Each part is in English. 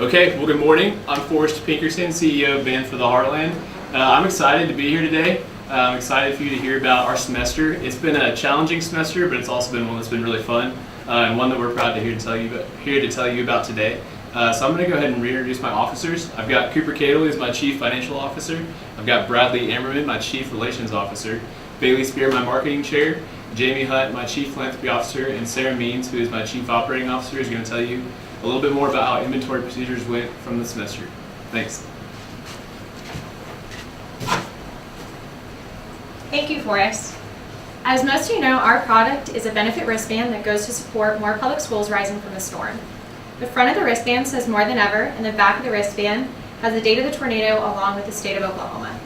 Okay, well, good morning. I'm Forrest Pinkerton, CEO of Band for the Heartland. I'm excited to be here today. I'm excited for you to hear about our semester. It's been a challenging semester, but it's also been one that's been really fun, and one that we're proud to here to tell you about today. So I'm going to go ahead and reintroduce my officers. I've got Cooper Cadley as my Chief Financial Officer. I've got Bradley Ameman, my Chief Relations Officer. Bailey Spear, my Marketing Chair. Jamie Hutt, my Chief Philanthropy Officer, and Sarah Means, who is my Chief Operating Officer, is going to tell you a little bit more about how inventory procedures went from the semester. Thanks. Thank you, Forrest. As most of you know, our product is a benefit wristband that goes to support more public schools rising from the storm. The front of the wristband says "More Than Ever," and the back of the wristband has the date of the tornado along with the state of Oklahoma.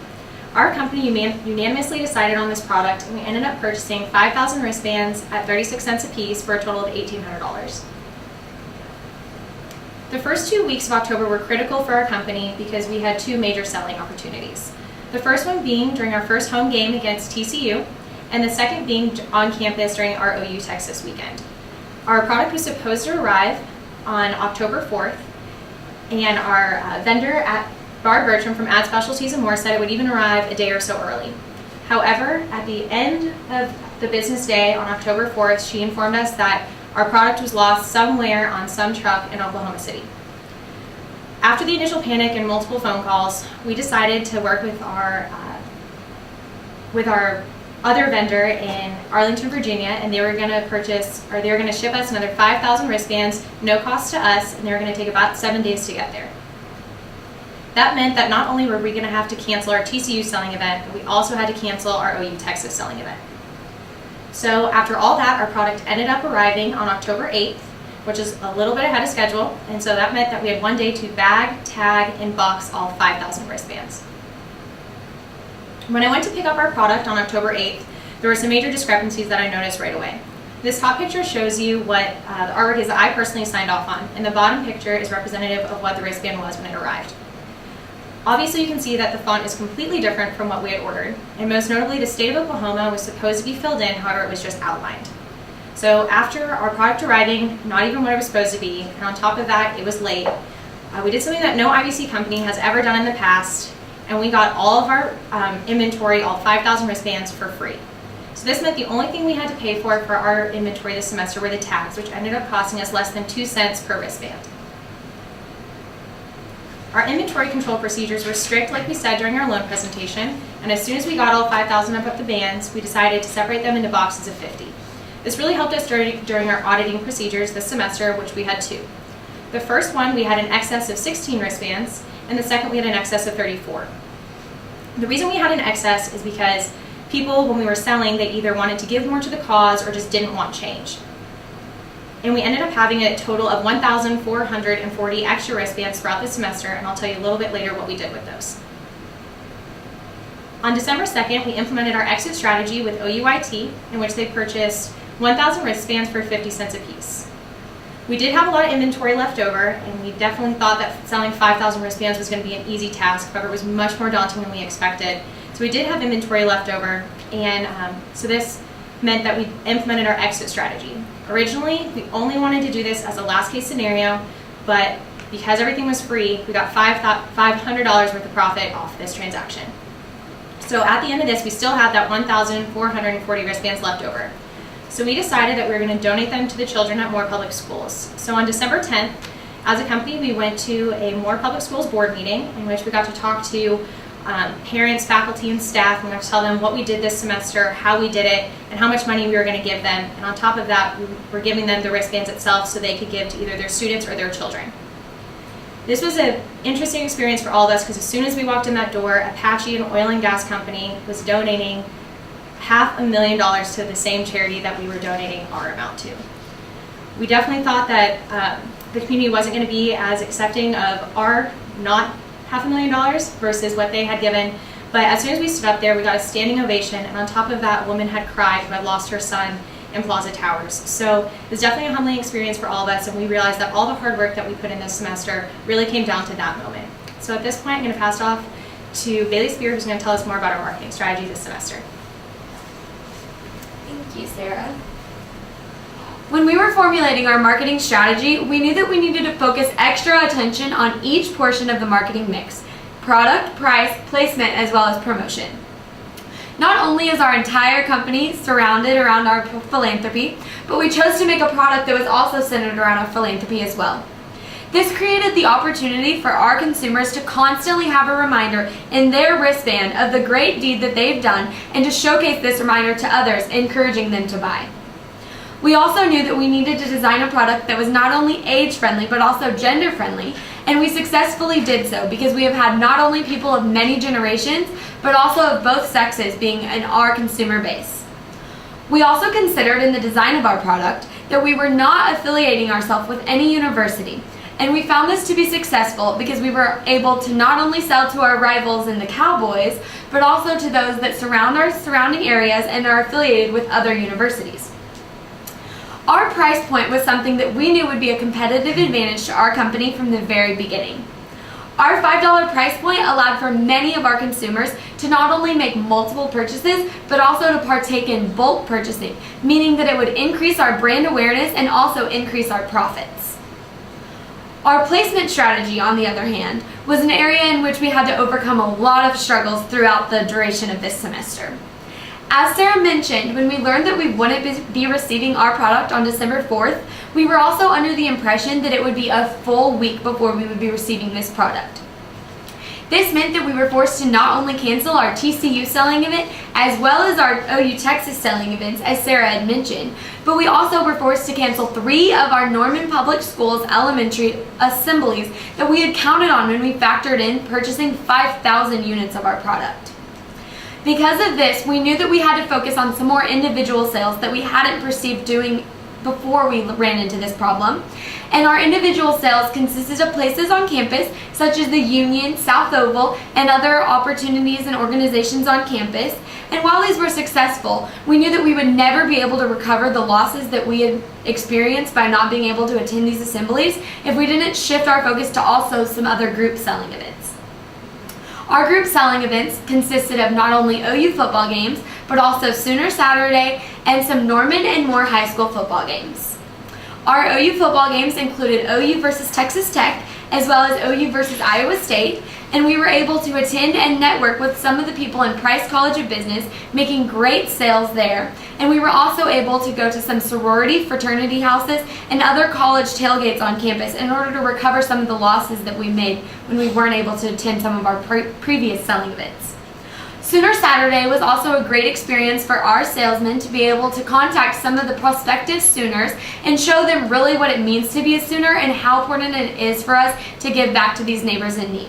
Our company unanimously decided on this product, and we ended up purchasing 5,000 wristbands at 36 cents a piece for a total of $1,800. The first 2 weeks of October were critical for our company because we had two major selling opportunities. The first one being during our first home game against TCU, and the second being on campus during our OU Texas weekend. Our product was supposed to arrive on October 4th, and our vendor at Barr Bertram from Ad Specialties and More said it would even arrive a day or so early. However, at the end of the business day on October 4th, she informed us that our product was lost somewhere on some truck in Oklahoma City. After the initial panic and multiple phone calls, we decided to work with our other vendor in Arlington, Virginia, and they were going to ship us another 5,000 wristbands, no cost to us, and they were going to take about 7 days to get there. That meant that not only were we going to have to cancel our TCU selling event, but we also had to cancel our OU Texas selling event. So after all that, our product ended up arriving on October 8th, which is a little bit ahead of schedule, and so that meant that we had 1 day to bag, tag, and box all 5,000 wristbands. When I went to pick up our product on October 8th, there were some major discrepancies that I noticed right away. This top picture shows you what the artwork is that I personally signed off on, and the bottom picture is representative of what the wristband was when it arrived. Obviously, you can see that the font is completely different from what we had ordered, and most notably, the state of Oklahoma was supposed to be filled in, however, it was just outlined. So after our product arriving, not even what it was supposed to be, and on top of that, it was late, we did something that no IBC company has ever done in the past, and we got all of our inventory, all 5,000 wristbands, for free. So this meant the only thing we had to pay for our inventory this semester were the tags, which ended up costing us less than 2 cents per wristband. Our inventory control procedures were strict, like we said during our loan presentation, and as soon as we got all 5,000 of the bands, we decided to separate them into boxes of 50. This really helped us during our auditing procedures this semester, which we had two. The first one, we had an excess of 16 wristbands, and the second, we had an excess of 34. The reason we had an excess is because people, when we were selling, they either wanted to give more to the cause or just didn't want change. And we ended up having a total of 1,440 extra wristbands throughout the semester, and I'll tell you a little bit later what we did with those. On December 2nd, we implemented our exit strategy with OUIT, in which they purchased 1,000 wristbands for 50 cents a piece. We did have a lot of inventory left over, and we definitely thought that selling 5,000 wristbands was going to be an easy task. However, it was much more daunting than we expected. So we did have inventory left over, and so this meant that we implemented our exit strategy. Originally, we only wanted to do this as a last case scenario, but because everything was free, we got $500 worth of profit off this transaction. So at the end of this, we still had that 1,440 wristbands left over. So we decided that we were going to donate them to the children at Moore Public Schools. So on December 10th, as a company, we went to a Moore Public Schools board meeting in which we got to talk to parents, faculty, and staff, and we got to tell them what we did this semester, how we did it, and how much money we were going to give them. And on top of that, we were giving them the wristbands itself so they could give to either their students or their children. This was an interesting experience for all of us because as soon as we walked in that door, Apache, an oil and gas company, was donating $500,000 to the same charity that we were donating our amount to. We definitely thought that the community wasn't going to be as accepting of our not $500,000 versus what they had given, but as soon as we stood up there, we got a standing ovation, and on top of that, a woman had cried who had lost her son in Plaza Towers. So it was definitely a humbling experience for all of us, and we realized that all the hard work that we put in this semester really came down to that moment. So at this point, I'm going to pass it off to Bailey Spear, who's going to tell us more about our marketing strategy this semester. Thank you, Sarah. When we were formulating our marketing strategy, we knew that we needed to focus extra attention on each portion of the marketing mix: product, price, placement, as well as promotion. Not only is our entire company surrounded around our philanthropy, but we chose to make a product that was also centered around our philanthropy as well. This created the opportunity for our consumers to constantly have a reminder in their wristband of the great deed that they've done and to showcase this reminder to others, encouraging them to buy. We also knew that we needed to design a product that was not only age-friendly but also gender-friendly, and we successfully did so because we have had not only people of many generations but also of both sexes being in our consumer base. We also considered in the design of our product that we were not affiliating ourselves with any university, and we found this to be successful because we were able to not only sell to our rivals in the Cowboys but also to those that surround our surrounding areas and are affiliated with other universities. Our price point was something that we knew would be a competitive advantage to our company from the very beginning. Our $5 price point allowed for many of our consumers to not only make multiple purchases, but also to partake in bulk purchasing, meaning that it would increase our brand awareness and also increase our profits. Our placement strategy, on the other hand, was an area in which we had to overcome a lot of struggles throughout the duration of this semester. As Sarah mentioned, when we learned that we wouldn't be receiving our product on December 4th, we were also under the impression that it would be a full week before we would be receiving this product. This meant that we were forced to not only cancel our TCU selling event as well as our OU Texas selling events, as Sarah had mentioned, but we also were forced to cancel 3 of our Norman Public Schools elementary assemblies that we had counted on when we factored in purchasing 5,000 units of our product. Because of this, we knew that we had to focus on some more individual sales that we hadn't perceived doing before we ran into this problem. And our individual sales consisted of places on campus, such as the Union, South Oval, and other opportunities and organizations on campus. And while these were successful, we knew that we would never be able to recover the losses that we had experienced by not being able to attend these assemblies if we didn't shift our focus to also some other group selling events. Our group selling events consisted of not only OU football games, but also Sooner Saturday and some Norman and Moore High School football games. Our OU football games included OU versus Texas Tech, as well as OU versus Iowa State, and we were able to attend and network with some of the people in Price College of Business, making great sales there. And we were also able to go to some sorority fraternity houses and other college tailgates on campus in order to recover some of the losses that we made when we weren't able to attend some of our previous selling events. Sooner Saturday was also a great experience for our salesmen to be able to contact some of the prospective Sooners and show them really what it means to be a Sooner and how important it is for us to give back to these neighbors in need.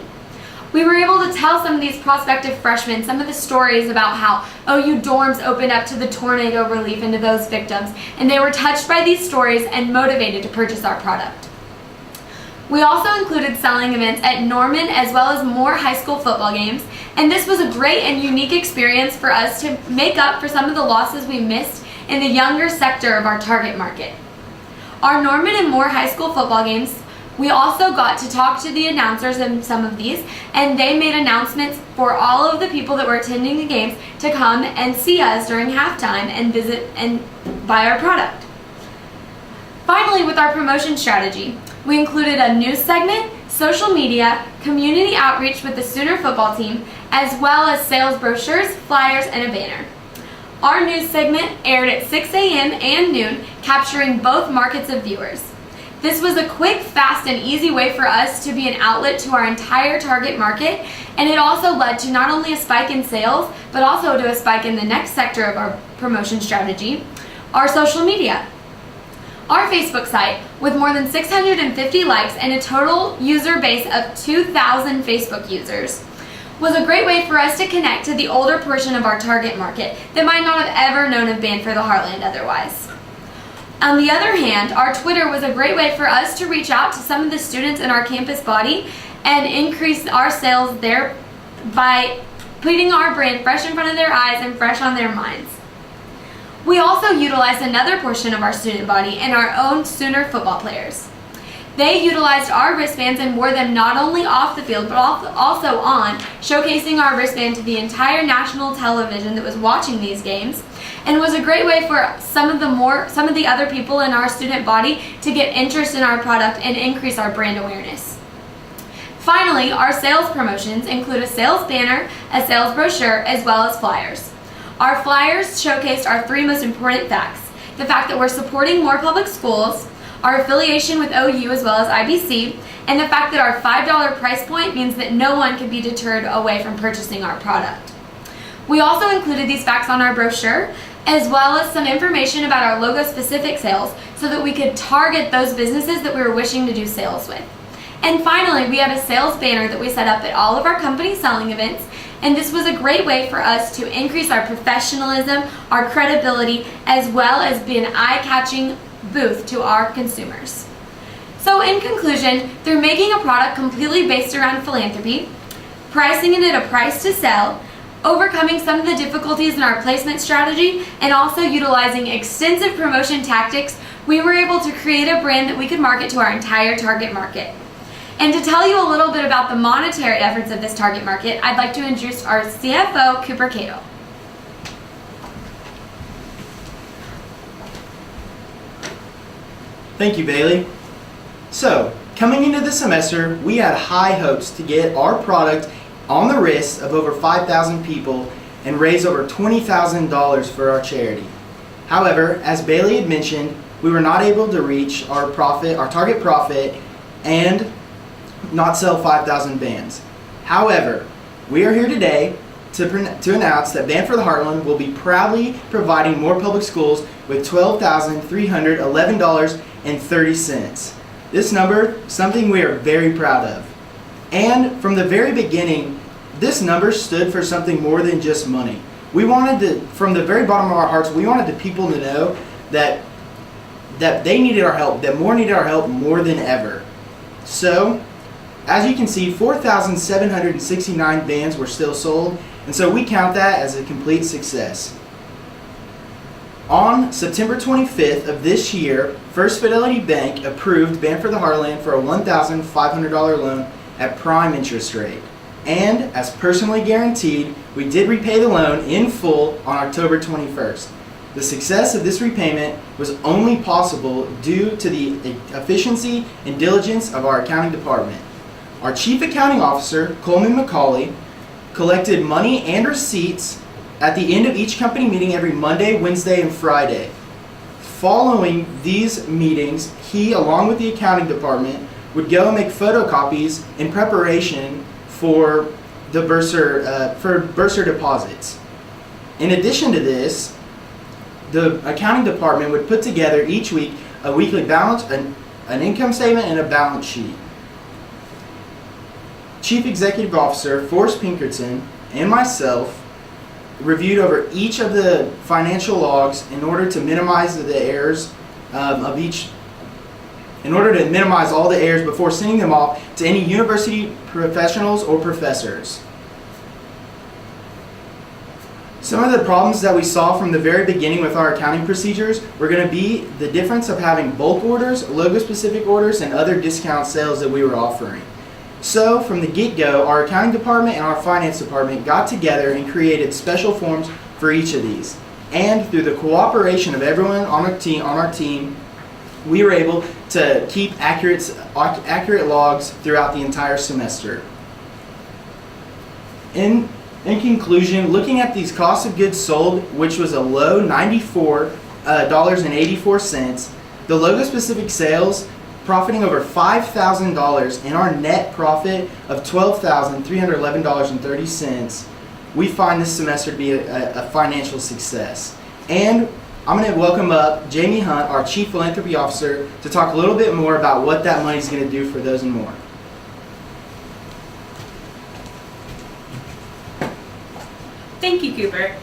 We were able to tell some of these prospective freshmen some of the stories about how OU dorms opened up to the tornado relief and to those victims, and they were touched by these stories and motivated to purchase our product. We also included selling events at Norman as well as Moore High School football games, and this was a great and unique experience for us to make up for some of the losses we missed in the younger sector of our target market. Our Norman and Moore High School football games, we also got to talk to the announcers in some of these, and they made announcements for all of the people that were attending the games to come and see us during halftime and visit and buy our product. Finally, with our promotion strategy, we included a news segment, social media, community outreach with the Sooner football team, as well as sales brochures, flyers, and a banner. Our news segment aired at 6 a.m. and noon, capturing both markets of viewers. This was a quick, fast, and easy way for us to be an outlet to our entire target market, and it also led to not only a spike in sales, but also to a spike in the next sector of our promotion strategy, our social media. Our Facebook site, with more than 650 likes and a total user base of 2,000 Facebook users, was a great way for us to connect to the older portion of our target market that might not have ever known of Band for the Heartland otherwise. On the other hand, our Twitter was a great way for us to reach out to some of the students in our campus body and increase our sales there by putting our brand fresh in front of their eyes and fresh on their minds. We also utilized another portion of our student body and our own Sooner football players. They utilized our wristbands and wore them not only off the field but also on, showcasing our wristband to the entire national television that was watching these games, and was a great way for some of the other people in our student body to get interest in our product and increase our brand awareness. Finally, our sales promotions include a sales banner, a sales brochure, as well as flyers. Our flyers showcased our three most important facts: the fact that we're supporting more public schools, our affiliation with OU as well as IBC, and the fact that our $5 price point means that no one can be deterred away from purchasing our product. We also included these facts on our brochure, as well as some information about our logo-specific sales so that we could target those businesses that we were wishing to do sales with. And finally, we have a sales banner that we set up at all of our company selling events, and this was a great way for us to increase our professionalism, our credibility, as well as be an eye-catching booth to our consumers. So in conclusion, through making a product completely based around philanthropy, pricing it at a price to sell, overcoming some of the difficulties in our placement strategy, and also utilizing extensive promotion tactics, we were able to create a brand that we could market to our entire target market. And to tell you a little bit about the monetary efforts of this target market, I'd like to introduce our CFO, Cooper Cato. Thank you, Bailey. So, coming into the semester, we had high hopes to get our product on the wrists of over 5,000 people and raise over $20,000 for our charity. However, as Bailey had mentioned, we were not able to reach our target profit, and not sell 5,000 bands. However, we are here today to announce that Band for the Heartland will be proudly providing more public schools with $12,311.30. This number, something we are very proud of. And from the very beginning, this number stood for something more than just money. We wanted to, from the very bottom of our hearts, we wanted the people to know that they needed our help, that more needed our help more than ever. So, as you can see, 4,769 bands were still sold, and so we count that as a complete success. On September 25th of this year, First Fidelity Bank approved Band for the Heartland for a $1,500 loan at prime interest rate. And, as personally guaranteed, we did repay the loan in full on October 21st. The success of this repayment was only possible due to the efficiency and diligence of our accounting department. Our Chief Accounting Officer, Coleman McCauley, collected money and receipts at the end of each company meeting every Monday, Wednesday, and Friday. Following these meetings, he, along with the accounting department, would go and make photocopies in preparation for the bursar deposits. In addition to this, the accounting department would put together each week a weekly balance, an income statement, and a balance sheet. Chief Executive Officer Forrest Pinkerton and myself reviewed over each of the financial logs in order to minimize the errors in order to minimize all the errors before sending them off to any university professionals or professors. Some of the problems that we saw from the very beginning with our accounting procedures were going to be the difference of having bulk orders, logo-specific orders, and other discount sales that we were offering. So, from the get-go, our accounting department and our finance department got together and created special forms for each of these. And through the cooperation of everyone on our team, we were able to keep accurate logs throughout the entire semester. In conclusion, looking at these cost of goods sold, which was a low $94.84, the logo-specific sales profiting over $5,000, and our net profit of $12,311.30, we find this semester to be a financial success. And I'm going to welcome up Jamie Hunt, our Chief Philanthropy Officer, to talk a little bit more about what that money is going to do for those and more. Thank you, Cooper.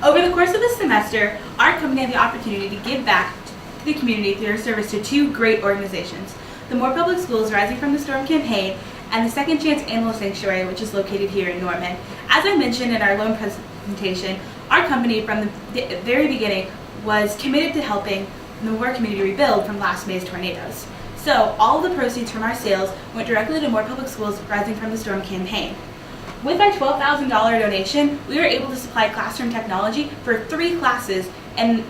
Over the course of the semester, our company had the opportunity to give back to the community through our service to two great organizations, the More Public Schools Rising from the Storm campaign and the Second Chance Animal Sanctuary, which is located here in Norman. As I mentioned in our loan presentation, our company from the very beginning was committed to helping the Moore community rebuild from last May's tornadoes. So all of the proceeds from our sales went directly to More Public Schools Rising from the Storm campaign. With our $12,000 donation, we were able to supply classroom technology for 3 classes in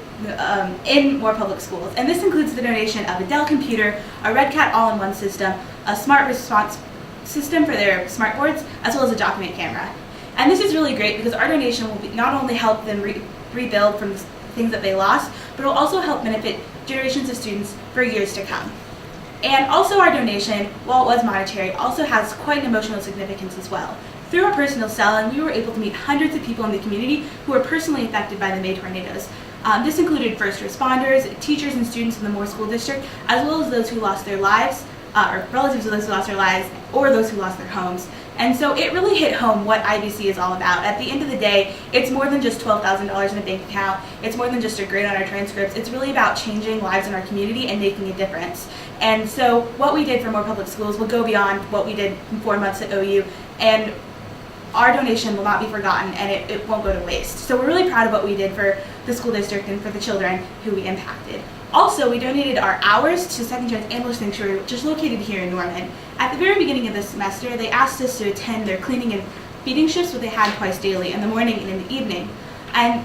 More Public Schools. And this includes the donation of a Dell computer, a Red Cat all-in-one system, a smart response system for their smartboards, as well as a document camera. And this is really great because our donation will not only help them rebuild from the things that they lost, but it will also help benefit generations of students for years to come. And also our donation, while it was monetary, also has quite an emotional significance as well. Through our personal selling, we were able to meet hundreds of people in the community who were personally affected by the May tornadoes. This included first responders, teachers and students in the Moore School District, as well as those who lost their lives, or relatives of those who lost their lives, or those who lost their homes. And so it really hit home what IBC is all about. At the end of the day, it's more than just $12,000 in a bank account. It's more than just a grade on our transcripts. It's really about changing lives in our community and making a difference. And so what we did for More Public Schools will go beyond what we did in 4 months at OU. And our donation will not be forgotten, and it won't go to waste. So we're really proud of what we did for the school district and for the children who we impacted. Also, we donated our hours to Second Chance Ambulance Sanctuary, which is located here in Norman. At the very beginning of this semester, they asked us to attend their cleaning and feeding shifts, which they had twice daily, in the morning and in the evening. And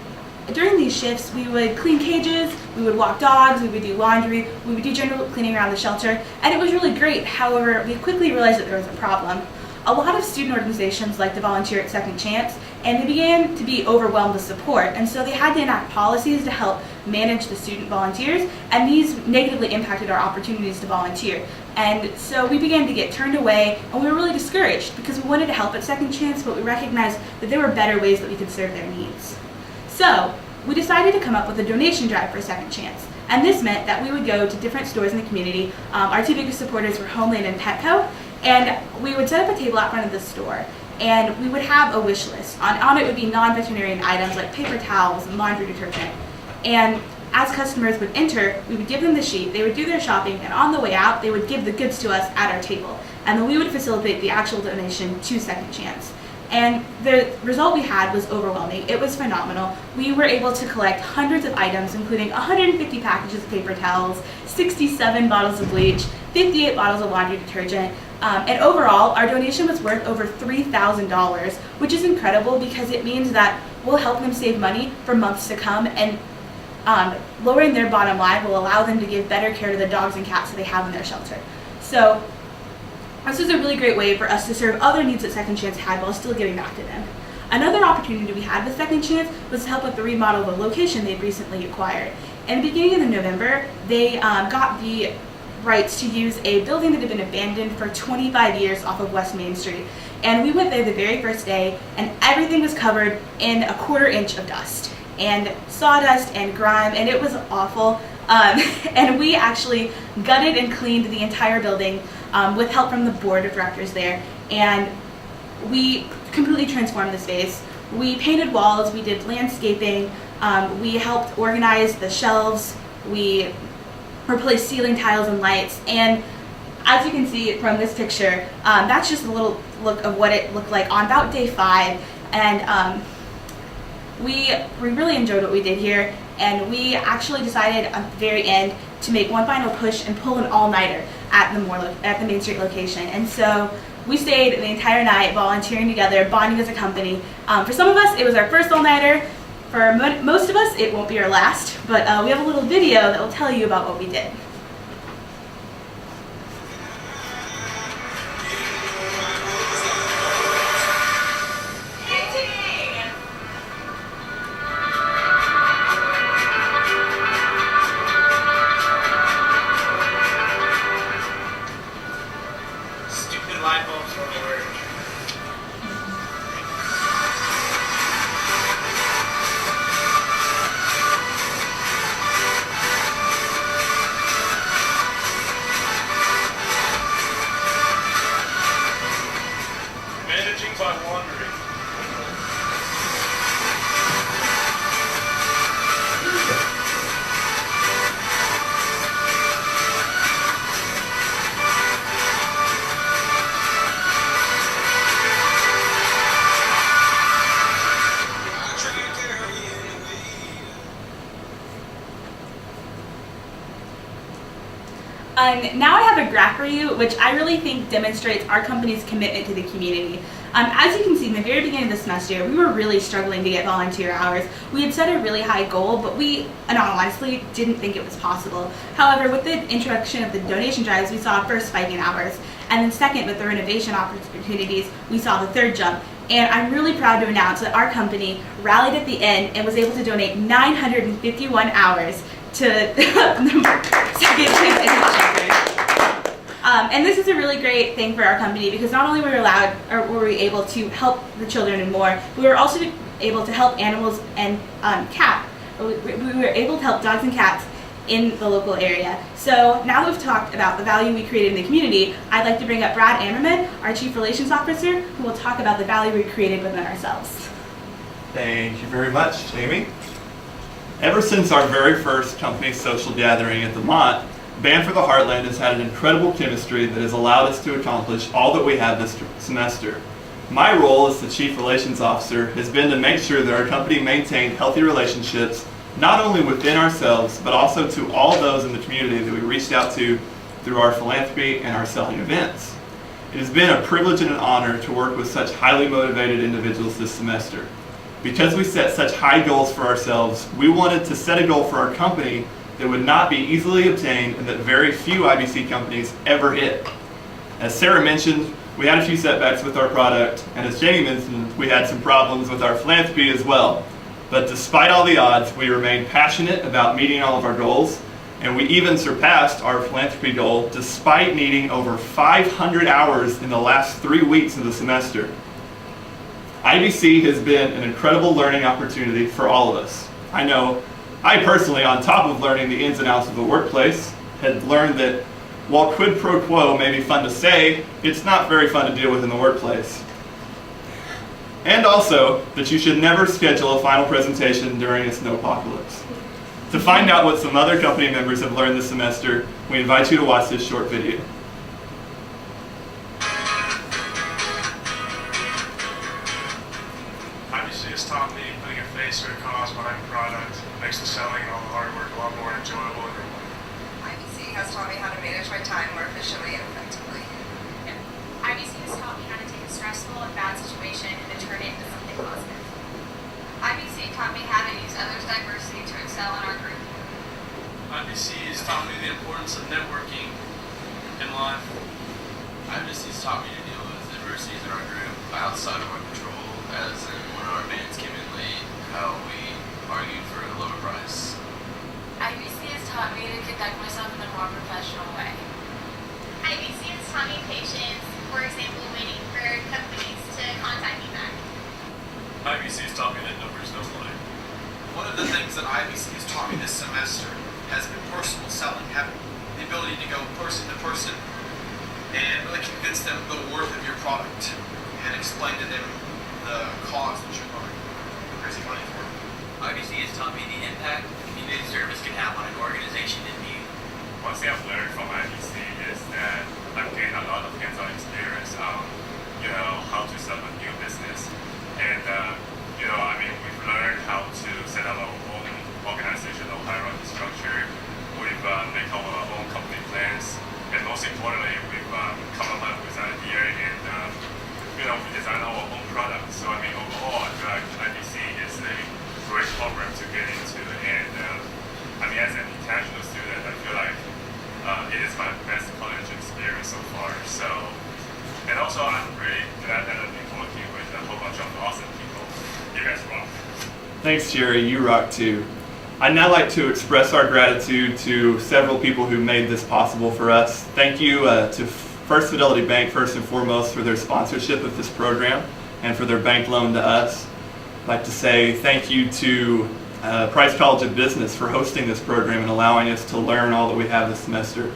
during these shifts, we would clean cages, we would walk dogs, we would do laundry, we would do general cleaning around the shelter, and it was really great. However, we quickly realized that there was a problem. A lot of student organizations like to volunteer at Second Chance, and they began to be overwhelmed with support, and so they had to enact policies to help manage the student volunteers, and these negatively impacted our opportunities to volunteer. And so we began to get turned away, and we were really discouraged because we wanted to help at Second Chance, but we recognized that there were better ways that we could serve their needs. So we decided to come up with a donation drive for Second Chance. And this meant that we would go to different stores in the community. Our 2 biggest supporters were Homeland and Petco. And we would set up a table out front of the store, and we would have a wish list. On it would be non-veterinarian items like paper towels and laundry detergent. And as customers would enter, we would give them the sheet, they would do their shopping, and on the way out, they would give the goods to us at our table. And then we would facilitate the actual donation to Second Chance. And the result we had was overwhelming. It was phenomenal. We were able to collect hundreds of items, including 150 packages of paper towels, 67 bottles of bleach, 58 bottles of laundry detergent, and overall, our donation was worth over $3,000, which is incredible because it means that we'll help them save money for months to come, and lowering their bottom line will allow them to give better care to the dogs and cats that they have in their shelter. So this is a really great way for us to serve other needs that Second Chance had while still giving back to them. Another opportunity we had with Second Chance was to help with the remodel of a location they'd recently acquired. In the beginning of November, they got the rights to use a building that had been abandoned for 25 years off of West Main Street. And we went there the very first day, and everything was covered in a 1/4 inch of dust and sawdust and grime, and it was awful. And we actually gutted and cleaned the entire building with help from the board of directors there, and we completely transformed the space. We painted walls, we did landscaping, we helped organize the shelves, we replaced ceiling tiles and lights, and as you can see from this picture, that's just a little look of what it looked like on about day 5, and we really enjoyed what we did here, and we actually decided at the very end to make one final push and pull an all-nighter at the Main Street location. And so we stayed the entire night volunteering together, bonding as a company. For some of us, it was our first all-nighter. For most of us, it won't be our last, but we have a little video that will tell you about what we did. Stupid light bulbs don't work. And now I have a graph for you, which I really think demonstrates our company's commitment to the community. As you can see, in the very beginning of the semester, we were really struggling to get volunteer hours. We had set a really high goal, but we, honestly, didn't think it was possible. However, with the introduction of the donation drives, we saw a first spike in hours. And then second, with the renovation opportunities, we saw the third jump. And I'm really proud to announce that our company rallied at the end and was able to donate 951 hours to the second chapter. And this is a really great thing for our company because not only were we able to help the children and more, we were also able to help animals and cats. We were able to help dogs and cats in the local area. So now that we've talked about the value we created in the community, I'd like to bring up Brad Ameman, our Chief Relations Officer, who will talk about the value we created within ourselves. Thank you very much, Amy. Ever since our very first company social gathering at the Mont, Band for the Heartland has had an incredible chemistry that has allowed us to accomplish all that we have this semester. My role as the Chief Relations Officer has been to make sure that our company maintained healthy relationships not only within ourselves, but also to all those in the community that we reached out to through our philanthropy and our selling events. It has been a privilege and an honor to work with such highly motivated individuals this semester. Because we set such high goals for ourselves, we wanted to set a goal for our company that would not be easily obtained and that very few IBC companies ever hit. As Sarah mentioned, we had a few setbacks with our product, and as Jamie mentioned, we had some problems with our philanthropy as well. But despite all the odds, we remained passionate about meeting all of our goals, and we even surpassed our philanthropy goal despite needing over 500 hours in the last 3 weeks of the semester. IBC has been an incredible learning opportunity for all of us. I know I personally, on top of learning the ins and outs of the workplace, had learned that while quid pro quo may be fun to say, it's not very fun to deal with in the workplace. And also, that you should never schedule a final presentation during a snowpocalypse. To find out what some other company members have learned this semester, we invite you to watch this short video. IBC has taught me putting a face or a cause behind a product makes the selling and all the hard work a lot more enjoyable and rewarding. IBC has taught me how to manage my time more efficiently and effectively. IBC has taught me how to take a stressful and bad situation and to turn it into something positive. IBC taught me how to use others' diversity to excel in our group. IBC has taught me the importance of networking in life. IBC has taught me to deal with adversities in our group outside of our control, as in when our bands came in late, how we argued for a lower price. IBC has taught me to conduct myself in a more professional way. IBC has taught me patience, for example, waiting for companies to contact me back. IBC has taught me that numbers don't lie. One of the things that IBC has taught me this semester has been personal selling, having the ability to go person to person and really convince them of the worth of your product and explain to them the cause that you're going crazy money for. IBC has taught me the impact community service can have on an organization in need. One thing I've learned from IBC is that I've gained a lot of hands-on experience on, how to set up a new business. And, we've learned how to set up our own organizational hierarchy structure. We've made our own company plans. And most importantly, we've come up with an idea and, we design our own product. So, overall, I feel like IBC is a great program to get into. And, as an international student, I feel like it is my best college experience so far. So, and also I'm really glad that I've been working with a whole bunch of awesome people. You guys rock. Thanks, Jerry. You rock too. I'd now like to express our gratitude to several people who made this possible for us. Thank you to First Fidelity Bank, first and foremost, for their sponsorship of this program and for their bank loan to us. I'd like to say thank you to Price College of Business for hosting this program and allowing us to learn all that we have this semester.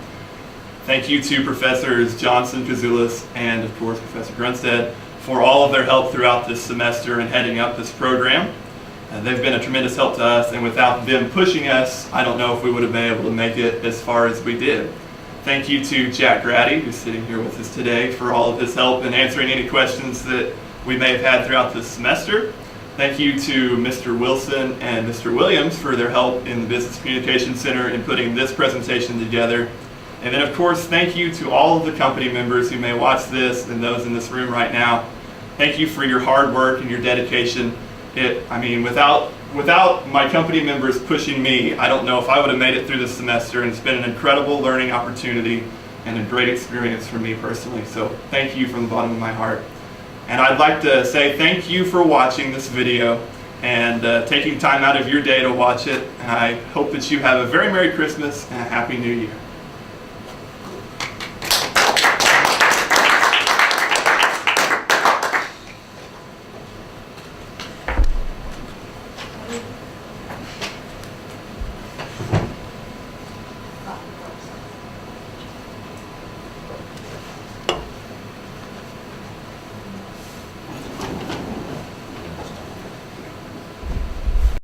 Thank you to Professors Johnson, Kazulis, and of course Professor Grunstead for all of their help throughout this semester and heading up this program. They've been a tremendous help to us, and without them pushing us, I don't know if we would have been able to make it as far as we did. Thank you to Jack Grady, who's sitting here with us today, for all of his help in answering any questions that we may have had throughout this semester. Thank you to Mr. Wilson and Mr. Williams for their help in the Business Communication Center in putting this presentation together. And then of course, thank you to all of the company members who may watch this and those in this room right now. Thank you for your hard work and your dedication. Without my company members pushing me, I don't know if I would have made it through this semester, and it's been an incredible learning opportunity and a great experience for me personally. So thank you from the bottom of my heart. And I'd like to say thank you for watching this video and taking time out of your day to watch it. And I hope that you have a very Merry Christmas and a Happy New Year.